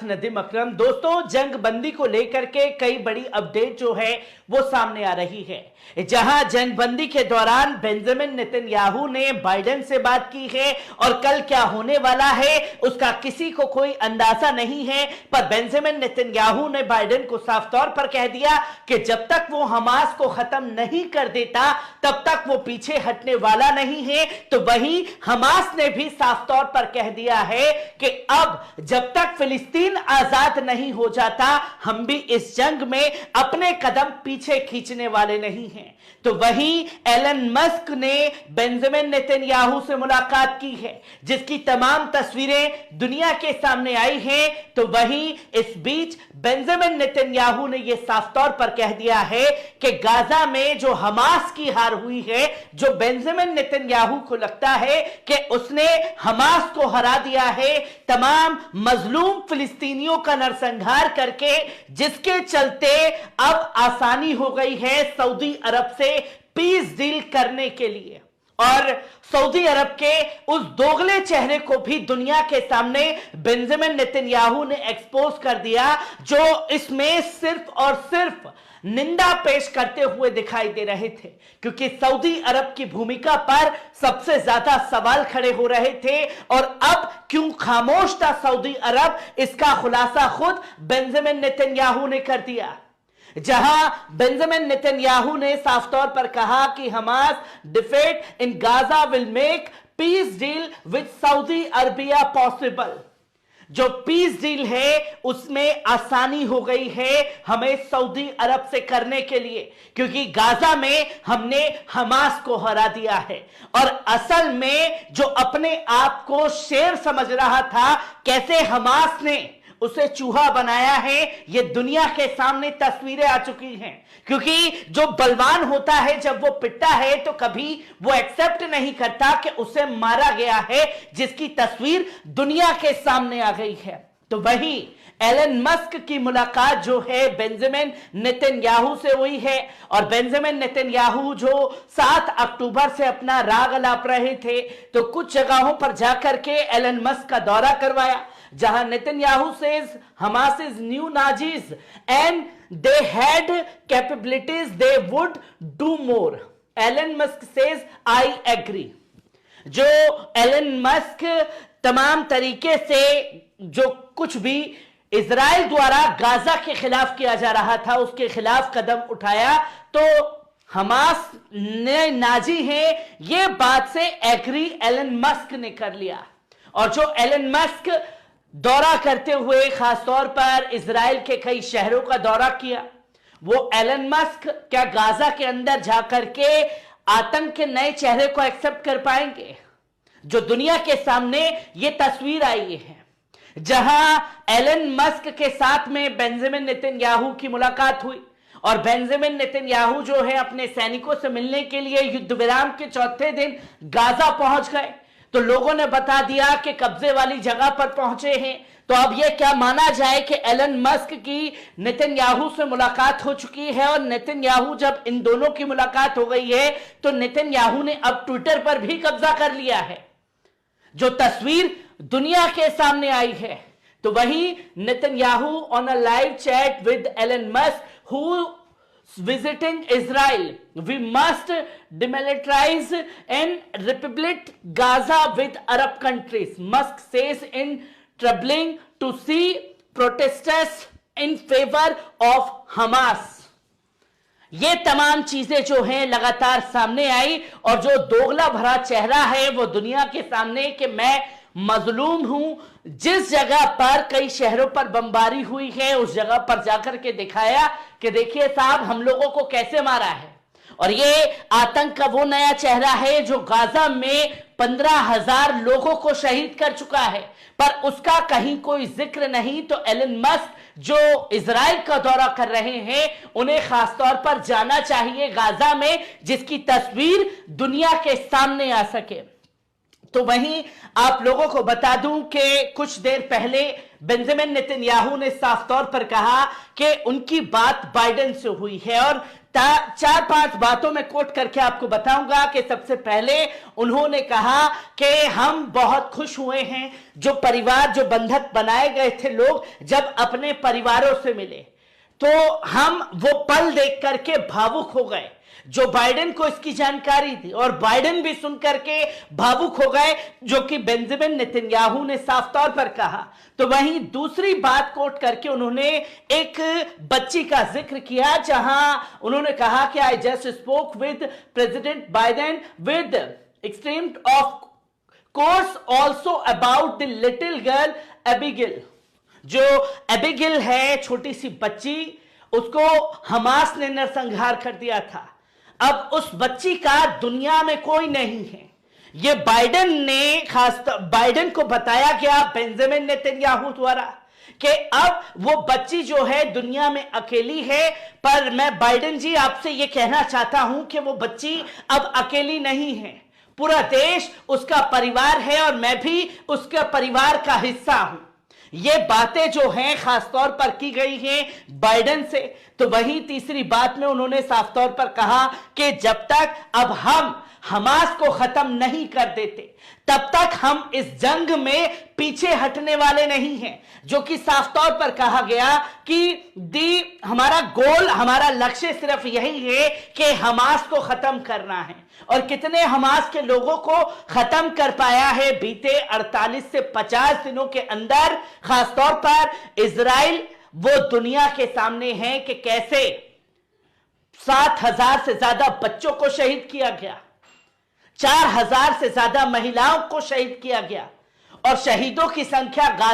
नदीम अकरम। दोस्तों, जंग बंदी को लेकर के कई बड़ी अपडेट जो है वो सामने आ रही है। जहां जंग बंदी के दौरान बेंजामिन नेतन्याहू ने बाइडेन से बात की है और कल क्या होने वाला है उसका किसी को कोई अंदाजा नहीं है, पर बेंजामिन नेतन्याहू ने बाइडेन को साफ तौर पर कह दिया कि जब तक वो हमास को खत्म नहीं कर देता तब तक वो पीछे हटने वाला नहीं है। तो वहीं हमास ने भी साफ तौर पर कह दिया है कि अब जब तक फिलिस्तीन आजाद नहीं हो जाता हम भी इस जंग में अपने कदम पीछे खींचने वाले नहीं हैं। तो वहीं एलन मस्क ने बेंजामिन नेतन्याहू से मुलाकात की है जिसकी तमाम तस्वीरें दुनिया के सामने आई हैं। तो वहीं इस बीच बेंजामिन नेतन्याहू ने यह साफ तौर पर कह दिया है कि गाजा में जो हमास की हार हुई है, जो बेंजामिन नेतन्याहू को लगता है कि उसने हमास को हरा दिया है, तमाम मजलूम फिलिस्तीनियों का नरसंहार करके, जिसके चलते अब आसानी हो गई है सऊदी अरब से पीस डील करने के लिए। और सऊदी अरब के उस दोगले चेहरे को भी दुनिया के सामने बेंजामिन नेतन्याहू ने एक्सपोज कर दिया, जो इसमें सिर्फ और सिर्फ निंदा पेश करते हुए दिखाई दे रहे थे, क्योंकि सऊदी अरब की भूमिका पर सबसे ज्यादा सवाल खड़े हो रहे थे। और अब क्यों खामोश था सऊदी अरब, इसका खुलासा खुद बेंजामिन नेतन्याहू ने कर दिया, जहां बेंजामिन नेतन्याहू ने साफ तौर पर कहा कि Hamas defeat in Gaza will make peace deal with Saudi Arabia possible. जो पीस डील है उसमें आसानी हो गई है हमें सऊदी अरब से करने के लिए, क्योंकि गाजा में हमने हमास को हरा दिया है। और असल में जो अपने आप को शेर समझ रहा था, कैसे हमास ने उसे चूहा बनाया है, ये दुनिया के सामने तस्वीरें आ चुकी हैं। क्योंकि जो बलवान होता है जब वो पिटता है तो कभी वो एक्सेप्ट नहीं करता कि उसे मारा गया है, जिसकी तस्वीर दुनिया के सामने आ गई है। तो वही एलन मस्क की मुलाकात जो है बेंजामिन नेतन्याहू से हुई है, और बेंजामिन नेतन्याहू जो 7 अक्टूबर से अपना राग अलाप रहे थे, तो कुछ जगहों पर जाकर के एलन मस्क का दौरा करवाया, जहां Netanyahu says Hamas is new Nazis and they had capabilities they would do more. Elon Musk says I agree. जो एलन मस्क तमाम तरीके से जो कुछ भी इजराइल द्वारा गाजा के खिलाफ किया जा रहा था उसके खिलाफ कदम उठाया, तो हमास ने नाजी है ये बात से एग्री एलन मस्क ने कर लिया। और जो एलन मस्क दौरा करते हुए खासतौर पर इजराइल के कई शहरों का दौरा किया, वो एलन मस्क क्या गाजा के अंदर जाकर के आतंक के नए चेहरे को एक्सेप्ट कर पाएंगे? जो दुनिया के सामने ये तस्वीर आई है, जहां एलन मस्क के साथ में बेंजामिन नेतन्याहू की मुलाकात हुई, और बेंजामिन नेतन्याहू जो है अपने सैनिकों से मिलने के लिए युद्ध विराम के चौथे दिन गाजा पहुंच गए, तो लोगों ने बता दिया कि कब्जे वाली जगह पर पहुंचे हैं। तो अब यह क्या माना जाए कि एलन मस्क की नेतन्याहू से मुलाकात हो चुकी है, और नेतन्याहू जब इन दोनों की मुलाकात हो गई है तो नेतन्याहू ने अब ट्विटर पर भी कब्जा कर लिया है, जो तस्वीर दुनिया के सामने आई है। तो वही Netanyahu on a live chat with Elon Musk who visiting Israel, we must demilitarize and republic Gaza with Arab countries, Musk says in troubling to see protesters in favor of Hamas। ये तमाम चीजें जो हैं लगातार सामने आई, और जो दोगला भरा चेहरा है वो दुनिया के सामने कि मैं मजलूम हूं। जिस जगह पर कई शहरों पर बमबारी हुई है उस जगह पर जाकर के दिखाया कि देखिए साहब हम लोगों को कैसे मारा है। और ये आतंक का वो नया चेहरा है जो गाजा में 15,000 लोगों को शहीद कर चुका है, पर उसका कहीं कोई जिक्र नहीं। तो एलन मस्क जो इजराइल का दौरा कर रहे हैं उन्हें खासतौर पर जाना चाहिए गाजा में, जिसकी तस्वीर दुनिया के सामने आ सके। तो वहीं आप लोगों को बता दूं कि कुछ देर पहले बेंजामिन नेतन्याहू ने साफ तौर पर कहा कि उनकी बात बाइडेन से हुई है और 4-5 बातों में कोट करके आपको बताऊंगा कि सबसे पहले उन्होंने कहा कि हम बहुत खुश हुए हैं, जो परिवार, जो बंधक बनाए गए थे लोग जब अपने परिवारों से मिले तो हम वो पल देख करके भावुक हो गए। जो बाइडेन को इसकी जानकारी थी और बाइडेन भी सुन करके भावुक हो गए, जो कि बेंजामिन नेतन्याहू ने साफ तौर पर कहा। तो वहीं दूसरी बात कोट करके उन्होंने एक बच्ची का जिक्र किया, जहां उन्होंने कहा कि I just spoke with president Biden with extreme of course also about the little girl Abigail. जो एबिगेल है, छोटी सी बच्ची, उसको हमास ने नरसंहार कर दिया था। अब उस बच्ची का दुनिया में कोई नहीं है। यह बाइडेन ने, खास बाइडेन को बताया गया बेंजामिन नेतन्याहू द्वारा कि अब वो बच्ची जो है दुनिया में अकेली है। पर मैं बाइडेन जी आपसे यह कहना चाहता हूं कि वो बच्ची अब अकेली नहीं है, पूरा देश उसका परिवार है और मैं भी उसके परिवार का हिस्सा हूं। ये बातें जो हैं खास तौर पर की गई हैं बाइडेन से। तो वहीं तीसरी बात में उन्होंने साफ तौर पर कहा कि जब तक अब हम हमास को खत्म नहीं कर देते तब तक हम इस जंग में पीछे हटने वाले नहीं हैं। जो कि साफ तौर पर कहा गया कि हमारा गोल, हमारा लक्ष्य सिर्फ यही है कि हमास को खत्म करना है। और कितने हमास के लोगों को खत्म कर पाया है बीते 48 से 50 दिनों के अंदर। खासतौर पर इजराइल वो दुनिया के सामने है कि कैसे 7,000 से ज्यादा बच्चों को शहीद किया गया, 4,000 से ज्यादा महिलाओं को शहीद किया गया और शहीदों की संख्या गाजा